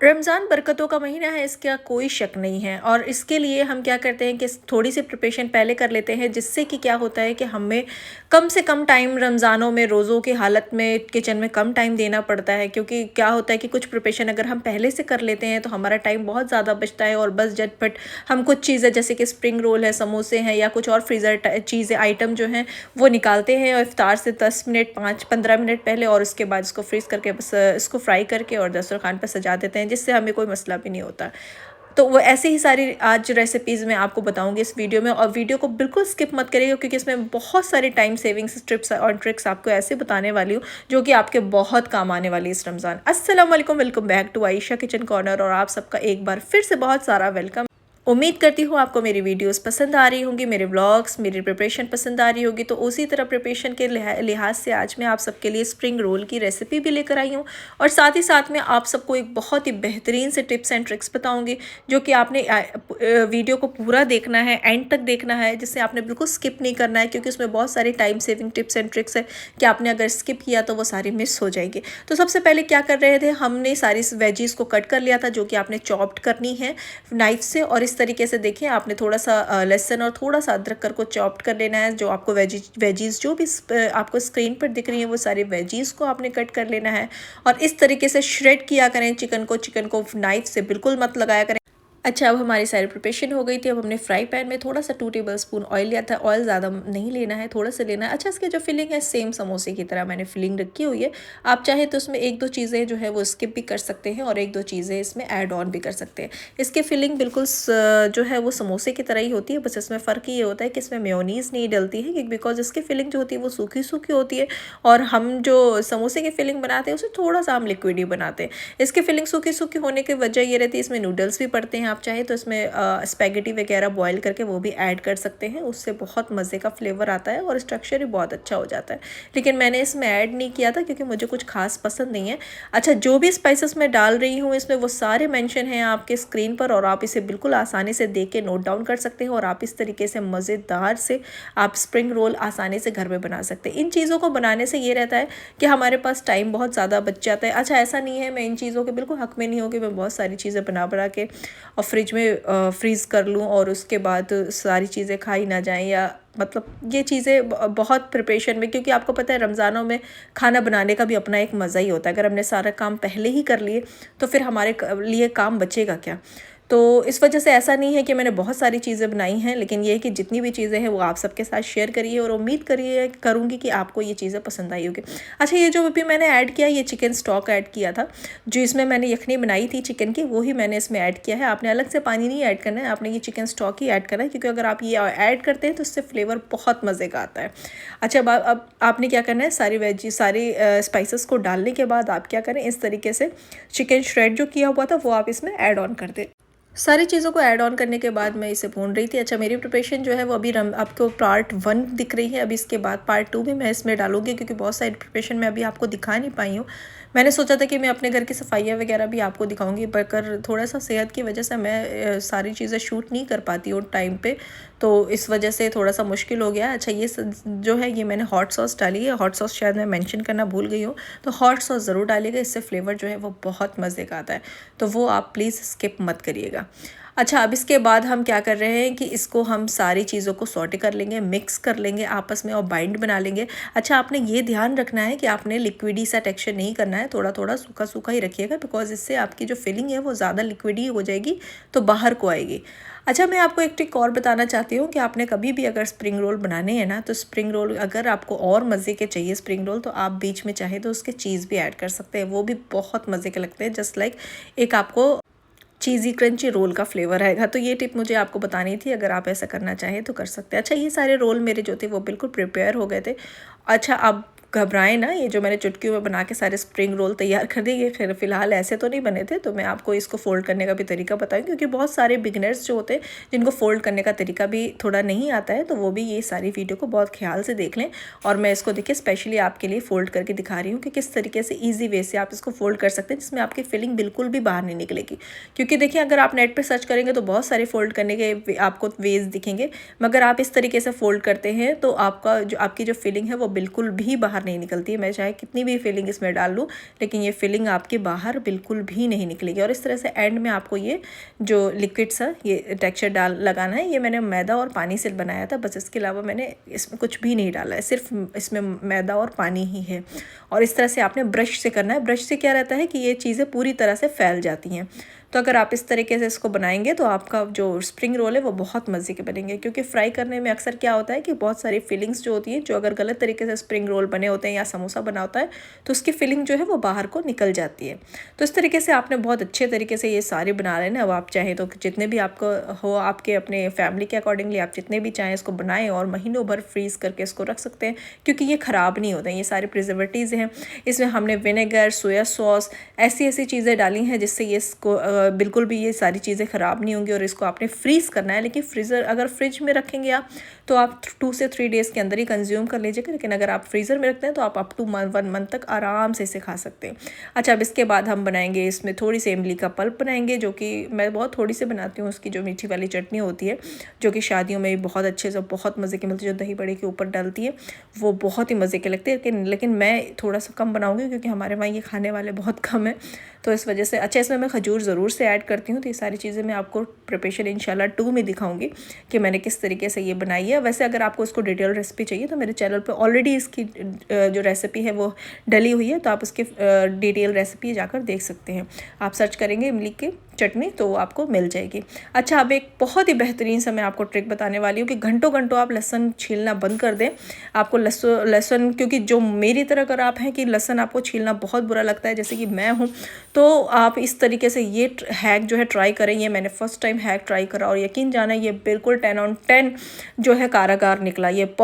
रमज़ान बरकतों का महीना है, इसका कोई शक नहीं है। और इसके लिए हम क्या करते हैं कि थोड़ी सी प्रिपरेशन पहले कर लेते हैं, जिससे कि क्या होता है कि हमें कम से कम टाइम रमज़ानों में रोज़ों की हालत में किचन में कम टाइम देना पड़ता है। क्योंकि क्या होता है कि कुछ प्रिपरेशन अगर हम पहले से कर लेते हैं तो हमारा टाइम बहुत ज़्यादा बचता है और बस झटपट हम कुछ चीज़ें जैसे कि स्प्रिंग रोल है, समोसे हैं या कुछ और फ्रीज़र चीज़ें आइटम जो हैं वो निकालते हैं और इफ्तार से 10 मिनट 5-15 मिनट पहले, और उसके बाद इसको फ्रीज़ करके बस इसको फ्राई करके और दस्तरखान पर सजा देते हैं, जिससे हमें कोई मसला भी नहीं होता। तो वो ऐसे ही सारी आज रेसिपीज़ मैं आपको बताऊंगी इस वीडियो में, और वीडियो को बिल्कुल स्किप मत करिएगा क्योंकि इसमें बहुत सारी टाइम सेविंग्स टिप्स और ट्रिक्स आपको ऐसे बताने वाली हूँ जो कि आपके बहुत काम आने वाली है इस रमज़ान। अस्सलाम वालेकुम, welcome back to Ayesha kitchen corner, और आप सबका एक बार फिर से बहुत सारा वेलकम। उम्मीद करती हूँ आपको मेरी वीडियोस पसंद आ रही होंगी, मेरे व्लॉग्स, मेरी प्रिपरेशन पसंद आ रही होगी। तो उसी तरह प्रिपरेशन के लिहाज से आज मैं आप सबके लिए स्प्रिंग रोल की रेसिपी भी लेकर आई हूँ, और साथ ही साथ में आप सबको एक बहुत ही बेहतरीन से टिप्स एंड ट्रिक्स बताऊँगी जो कि आपने वीडियो को पूरा देखना है, एंड तक देखना है, जिससे आपने बिल्कुल स्किप नहीं करना है क्योंकि उसमें बहुत सारी time saving tips and tricks है कि आपने अगर स्किप किया तो वो सारी मिस हो जाएगी। तो सबसे पहले क्या कर रहे थे, हमने सारी वेजीज़ को कट कर लिया था जो कि आपने चॉप्ड करनी है नाइफ से। और इस तरीके से देखिए, आपने थोड़ा सा लहसुन और थोड़ा सा अदरक को चॉप्ड कर लेना है। जो आपको वेजीज़ जो भी आपको स्क्रीन पर दिख रही है वो सारी वेजीज़ को आपने कट कर लेना है, और इस तरीके से श्रेड किया करें चिकन को नाइफ से बिल्कुल मत लगाया करें। अच्छा, अब हमारी सारी प्रिपरेशन हो गई थी। अब हमने फ्राई पैन में थोड़ा सा 2 टेबलस्पून ऑयल लिया था। ऑयल ज़्यादा नहीं लेना है, थोड़ा सा लेना है। अच्छा, इसकी जो फिलिंग है सेम समोसे की तरह मैंने फिलिंग रखी हुई है। आप चाहे तो उसमें 1-2 चीज़ें जो है वो स्किप भी कर सकते हैं और 1-2 चीज़ें इसमें ऐड ऑन भी कर सकते हैं। इसकी फिलिंग बिल्कुल जो है वो समोसे की तरह ही होती है, बस इसमें फ़र्क ये होता है कि इसमें मेयोनीज़ नहीं डलती है बिकॉज इसकी फिलिंग जो होती है वो सूखी सूखी होती है, और हम जो समोसे की फिलिंग बनाते हैं उसे थोड़ा सा हम लिक्विड ही बनाते हैं। इसकी फिलिंग सूखी सूखी होने की वजह ये रहती है, इसमें नूडल्स भी पड़ते हैं। आप चाहे तो इसमें स्पैगेटी वगैरह बॉईल करके वो भी ऐड कर सकते हैं, उससे बहुत मज़े का फ्लेवर आता है और स्ट्रक्चर भी बहुत अच्छा हो जाता है। लेकिन मैंने इसमें ऐड नहीं किया था क्योंकि मुझे कुछ खास पसंद नहीं है। अच्छा, जो भी स्पाइसेस मैं डाल रही हूँ इसमें वो सारे मेंशन हैं आपके स्क्रीन पर, और आप इसे बिल्कुल आसानी से देख के नोट डाउन कर सकते हैं, और आप इस तरीके से मज़ेदार से आप स्प्रिंग रोल आसानी से घर में बना सकते हैं। इन चीज़ों को बनाने से ये रहता है कि हमारे पास टाइम बहुत ज़्यादा बच जाता है। अच्छा, ऐसा नहीं है, मैं इन चीज़ों के बिल्कुल हक में नहीं हूँ कि मैं बहुत सारी चीज़ें बना के और फ्रिज में फ्रीज़ कर लूँ और उसके बाद सारी चीज़ें खाई ना जाएं, या मतलब ये चीज़ें बहुत प्रिपरेशन में, क्योंकि आपको पता है रमज़ानों में खाना बनाने का भी अपना एक मज़ा ही होता है। अगर हमने सारा काम पहले ही कर लिए तो फिर हमारे लिए काम बचेगा क्या। तो इस वजह से ऐसा नहीं है कि मैंने बहुत सारी चीज़ें बनाई हैं, लेकिन ये है कि जितनी भी चीज़ें हैं वो आप सबके साथ शेयर करिए, और उम्मीद करूँगी कि आपको ये चीज़ें पसंद आई होगी। अच्छा, ये जो अभी मैंने ऐड किया, ये चिकन स्टॉक ऐड किया था। जो इसमें मैंने यखनी बनाई थी चिकन की, वो ही मैंने इसमें ऐड किया है। आपने अलग से पानी नहीं ऐड करना है, आपने ये चिकन स्टॉक ही ऐड करना है, क्योंकि अगर आप ये ऐड करते हैं तो इससे फ्लेवर बहुत मज़े का आता है। अच्छा, अब आपने क्या करना है, सारी स्पाइसेस को डालने के बाद आप क्या करें, इस तरीके से चिकन श्रेड जो किया हुआ था वो आप इसमें ऐड ऑन कर दें। सारी चीज़ों को ऐड ऑन करने के बाद मैं इसे भून रही थी। अच्छा, मेरी प्रिपरेशन जो है वो अभी आपको पार्ट 1 दिख रही है। अभी इसके बाद पार्ट 2 भी मैं इसमें डालूंगी, क्योंकि बहुत सारी प्रिपरेशन मैं अभी आपको दिखा नहीं पाई हूँ। मैंने सोचा था कि मैं अपने घर की सफाइयाँ वगैरह भी आपको दिखाऊंगी, पर थोड़ा सा सेहत की वजह से मैं सारी चीज़ें शूट नहीं कर पाती हूँ टाइम पे, तो इस वजह से थोड़ा सा मुश्किल हो गया। अच्छा, ये जो है ये मैंने हॉट सॉस डाली है। हॉट सॉस शायद मैं मेंशन करना भूल गई हूँ, तो हॉट सॉस ज़रूर डालिएगा, इससे फ्लेवर जो है वो बहुत मज़े का आता है, तो वो आप प्लीज़ स्किप मत करिएगा। अच्छा, अब इसके बाद हम क्या कर रहे हैं कि इसको हम सारी चीज़ों को सॉटे कर लेंगे, मिक्स कर लेंगे आपस में और बाइंड बना लेंगे। अच्छा, आपने ये ध्यान रखना है कि आपने लिक्विडी सा टेक्सचर नहीं करना है, थोड़ा थोड़ा सूखा सूखा ही रखिएगा, बिकॉज इससे आपकी जो फिलिंग है वो ज़्यादा लिक्विडी हो जाएगी तो बाहर को आएगी। अच्छा, मैं आपको एक ट्रिक और बताना चाहती हूँ कि आपने कभी भी अगर स्प्रिंग रोल बनाने हैं ना, तो स्प्रिंग रोल अगर आपको और मज़े के चाहिए स्प्रिंग रोल, तो आप बीच में चाहे तो उसके चीज़ भी ऐड कर सकते हैं, वो भी बहुत मज़े के लगते हैं। जस्ट लाइक एक आपको चीज़ी क्रंची रोल का फ्लेवर आएगा। तो ये टिप मुझे आपको बतानी थी, अगर आप ऐसा करना चाहें तो कर सकते हैं। अच्छा, ये सारे रोल मेरे जो थे वो बिल्कुल प्रिपेयर हो गए थे। अच्छा, अब घबराएं ना, ये जो मैंने चुटकियों में बना के सारे स्प्रिंग रोल तैयार कर दिए, खैर फिलहाल ऐसे तो नहीं बने थे, तो मैं आपको इसको फोल्ड करने का भी तरीका बताऊँ, क्योंकि बहुत सारे बिगनर्स जो होते हैं जिनको फोल्ड करने का तरीका भी थोड़ा नहीं आता है, तो वो भी ये सारी वीडियो को बहुत ख्याल से देख लें। और मैं इसको देखिए स्पेशली आपके लिए फ़ोल्ड करके दिखा रही हूँ कि किस तरीके से ईजी वे से आप इसको फोल्ड कर सकते हैं, जिसमें आपकी फिलिंग बिल्कुल भी बाहर नहीं निकलेगी। क्योंकि देखिए, अगर आप नेट पर सर्च करेंगे तो बहुत सारे फोल्ड करने के आपको वेज दिखेंगे, मगर आप इस तरीके से फोल्ड करते हैं तो आपकी जो फिलिंग है वो बिल्कुल भी बाहर बाहर नहीं निकलती है। मैं चाहे कितनी भी फिलिंग इसमें डाल लूँ, लेकिन ये फिलिंग आपकी बाहर बिल्कुल भी नहीं निकलेगी। और इस तरह से एंड में आपको ये जो लिक्विड सा ये टेक्सचर लगाना है। ये मैंने मैदा और पानी से बनाया था बस, इसके अलावा मैंने इसमें कुछ भी नहीं डाला है, सिर्फ इसमें मैदा और पानी ही है। और इस तरह से आपने ब्रश से करना है। ब्रश से क्या रहता है कि ये चीज़ें पूरी तरह से फैल जाती हैं। तो अगर आप इस तरीके से इसको बनाएंगे तो आपका जो स्प्रिंग रोल है वो बहुत मज़े के बनेंगे। क्योंकि फ्राई करने में अक्सर क्या होता है कि बहुत सारी फिलिंग्स जो होती है, जो अगर गलत तरीके से स्प्रिंग रोल बने होते हैं या समोसा बना होता है तो उसकी फिलिंग जो है वो बाहर को निकल जाती है। तो इस तरीके से आपने बहुत अच्छे तरीके से ये सारे बना लेना। अब आप चाहें तो जितने भी आपको हो, आपके अपने फैमिली के अकॉर्डिंगली आप जितने भी चाहें इसको बनाएं और महीनों भर फ्रीज़ करके इसको रख सकते हैं, क्योंकि ये ख़राब नहीं होते हैं। ये सारे प्रिजर्वेटिव्स हैं, इसमें हमने विनेगर, सोया सॉस, ऐसी ऐसी चीज़ें डाली हैं जिससे ये इसको बिल्कुल भी ये सारी चीज़ें ख़राब नहीं होंगी। और इसको आपने फ्रीज़ करना है, लेकिन अगर फ्रिज में रखेंगे आप तो आप 2 से 3 डेज़ के अंदर ही कंज्यूम कर लीजिएगा। लेकिन अगर आप फ्रीज़र में रखते हैं तो आप अप टू 1 मंथ तक आराम से इसे खा सकते हैं। अच्छा, अब इसके बाद हम बनाएंगे इसमें थोड़ी सी इमली का पल्प बनाएंगे, जो कि मैं बहुत थोड़ी सी बनाती हूँ। उसकी जो मीठी वाली चटनी होती है, जो कि शादियों में बहुत अच्छे से बहुत मज़े की मिलती है, जो दही बड़े के ऊपर डालती है, वो बहुत ही मज़े के लगते हैं। लेकिन मैं थोड़ा सा कम बनाऊँगी क्योंकि हमारे वहाँ ये खाने वाले बहुत कम है, तो इस वजह से। अच्छा, इसमें मैं खजूर ज़रूर से ऐड करती हूँ। तो ये सारी चीज़ें मैं आपको प्रिपरेशन इंशाल्लाह 2 में दिखाऊंगी कि मैंने किस तरीके से ये बनाई है। वैसे अगर आपको इसको डिटेल रेसिपी चाहिए तो मेरे चैनल पे ऑलरेडी इसकी जो रेसिपी है वो डली हुई है, तो आप उसकी डिटेल रेसिपी जाकर देख सकते हैं। आप सर्च करेंगे इमली की चटनी तो आपको मिल जाएगी। अच्छा, अब एक बहुत ही बेहतरीन सा मैं आपको ट्रिक बताने वाली हूँ कि घंटों घंटों आप लहसुन छीलना बंद कर दें। आपको लहसुन क्योंकि जो मेरी तरह अगर आप हैं कि लहसुन आपको छीलना बहुत बुरा लगता है, जैसे कि मैं हूँ, तो आप इस तरीके से ये हैक जो है ट्राई करें। ये मैंने फर्स्ट टाइम हैक ट्राई करा और यकीन जाना ये बिल्कुल 10 on 10 जो है कारगर निकला। ये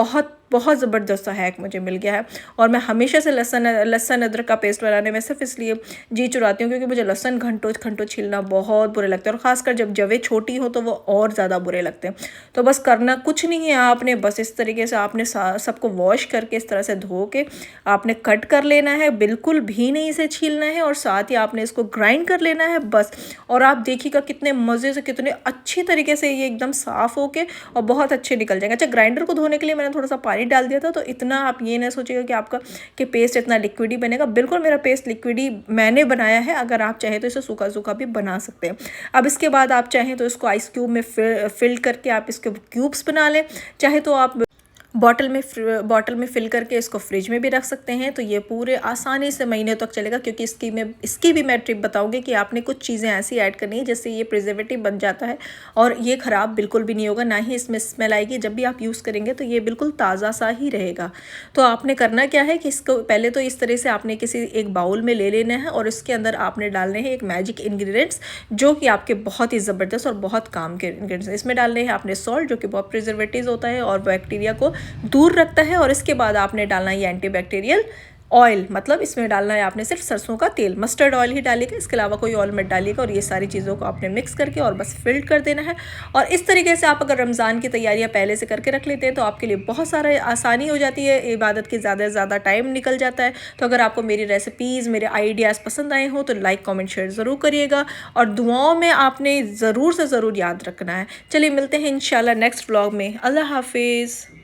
बहुत ज़बरदस्त हैक मुझे मिल गया है। और मैं हमेशा से लहसुन अदरक का पेस्ट बनाने में सिर्फ इसलिए जी चुराती हूँ क्योंकि मुझे लहसुन घंटों छीलना बहुत बुरे लगते हैं, और ख़ासकर जब जवें छोटी हो तो वो और ज़्यादा बुरे लगते हैं। तो बस करना कुछ नहीं है, आपने बस इस तरीके से आपने सबको वॉश करके इस तरह से धो के आपने कट कर लेना है, बिल्कुल भी नहीं इसे छीलना है, और साथ ही आपने इसको ग्राइंड कर लेना है बस। और आप देखिएगा कितने मज़े से, कितने अच्छी तरीके से ये एकदम साफ़ होके और बहुत अच्छे निकल जाएंगे। अच्छा, ग्राइंडर को धोने के लिए मैंने थोड़ा सा पानी डाल दिया था, तो इतना आप ये ना सोचिएगा कि आपका पेस्ट इतना लिक्विड ही बनेगा। बिल्कुल मेरा पेस्ट लिक्विड ही मैंने बनाया है। अगर आप चाहें तो इसे सूखा सूखा भी बना सकते हैं। अब इसके बाद आप चाहें तो इसको आइस क्यूब में फिल करके आप इसके क्यूब्स बना लें, चाहे तो आप बॉटल में फिल करके इसको फ्रिज में भी रख सकते हैं। तो ये पूरे आसानी से महीने तक चलेगा, क्योंकि इसकी भी मैं ट्रिप बताऊंगी कि आपने कुछ चीज़ें ऐसी ऐड करनी है जिससे ये प्रिजर्वेटिव बन जाता है और ये ख़राब बिल्कुल भी नहीं होगा, ना ही इसमें स्मेल आएगी। जब भी आप यूज़ करेंगे तो ये बिल्कुल ताज़ा सा ही रहेगा। तो आपने करना क्या है कि इसको पहले तो इस तरह से आपने किसी एक बाउल में ले लेना है और इसके अंदर आपने डालने हैं एक मैजिक इंग्रेडिएंट्स, जो कि आपके बहुत ही ज़बरदस्त और बहुत काम के इंग्रेडिएंट्स। इसमें डालने हैं आपने सॉल्ट, जो कि बहुत प्रिजर्वेटिव होता है और बैक्टीरिया को दूर रखता है। और इसके बाद आपने डालना है एंटीबैक्टीरियल ऑयल, मतलब इसमें डालना है आपने सिर्फ सरसों का तेल, मस्टर्ड ऑयल ही डालिएगा, इसके अलावा कोई ऑयल मत डालिएगा। और ये सारी चीज़ों को आपने मिक्स करके और बस फिल्ट कर देना है। और इस तरीके से आप अगर रमज़ान की तैयारियां पहले से करके रख लेते हैं तो आपके लिए बहुत सारा आसानी हो जाती है, इबादत की ज़्यादा से ज़्यादा टाइम निकल जाता है। तो अगर आपको मेरी रेसिपीज़, मेरे आइडियाज़ पसंद आए हों तो लाइक कॉमेंट शेयर ज़रूर करिएगा, और दुआओं में आपने ज़रूर से ज़रूर याद रखना है। चलिए मिलते हैं इंशाल्लाह नेक्स्ट व्लॉग में। अल्लाह हाफिज़।